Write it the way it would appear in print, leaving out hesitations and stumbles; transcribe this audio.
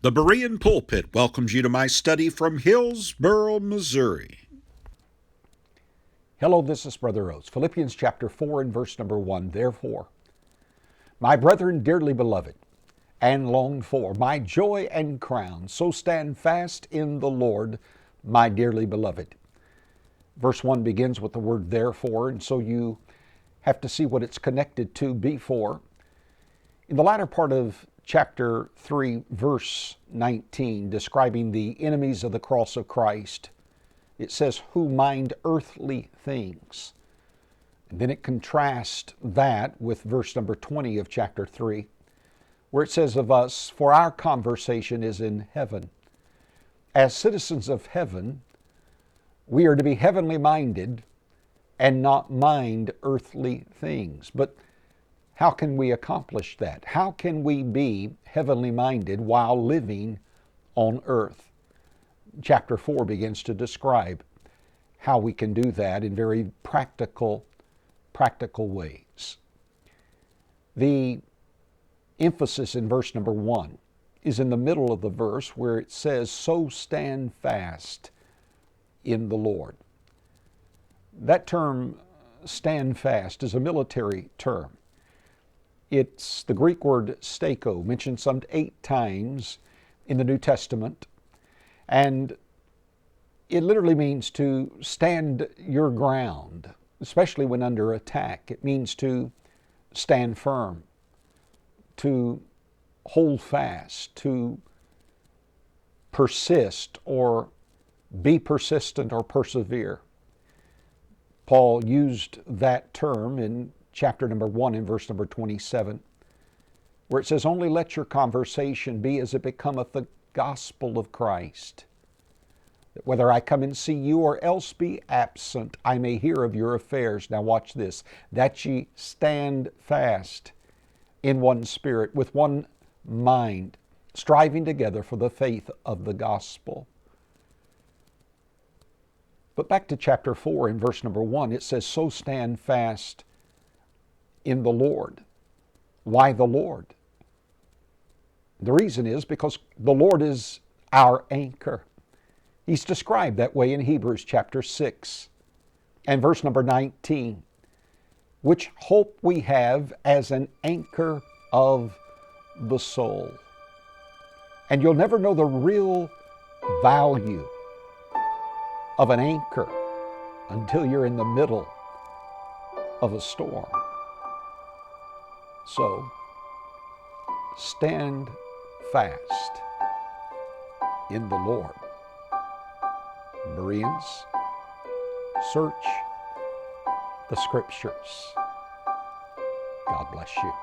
The Berean Pulpit welcomes you to my study from Hillsboro, Missouri. Hello, this is Brother Oats. Philippians chapter 4 and verse number 1. Therefore, my brethren dearly beloved and longed for, my joy and crown, so stand fast in the Lord, my dearly beloved. Verse 1 begins with the word therefore, and so you have to see what it's connected to before. In the latter part of chapter 3, verse 19, describing the enemies of the cross of Christ, it says, who mind earthly things. And then it contrasts that with verse number 20 of chapter 3, where it says of us, for our conversation is in heaven. As citizens of heaven, we are to be heavenly minded and not mind earthly things. But how can we accomplish that? How can we be heavenly minded while living on earth? Chapter 4 begins to describe how we can do that in very practical ways. The emphasis in verse number 1 is in the middle of the verse where it says, so stand fast in the Lord. That term, stand fast, is a military term. It's the Greek word stako, mentioned some 8 times in the New Testament. And it literally means to stand your ground, especially when under attack. It means to stand firm, to hold fast, to persist or be persistent or persevere. Paul used that term in chapter number 1 and verse number 27, where it says, only let your conversation be as it becometh the gospel of Christ, that whether I come and see you or else be absent, I may hear of your affairs. Now watch this, that ye stand fast in one spirit, with one mind, striving together for the faith of the gospel. But back to chapter 4 in verse number 1, it says, so stand fast in the Lord. Why the Lord? The reason is because the Lord is our anchor. He's described that way in Hebrews chapter 6 and verse number 19, which hope we have as an anchor of the soul. And you'll never know the real value of an anchor until you're in the middle of a storm. So, stand fast in the Lord. Bereans, search the Scriptures. God bless you.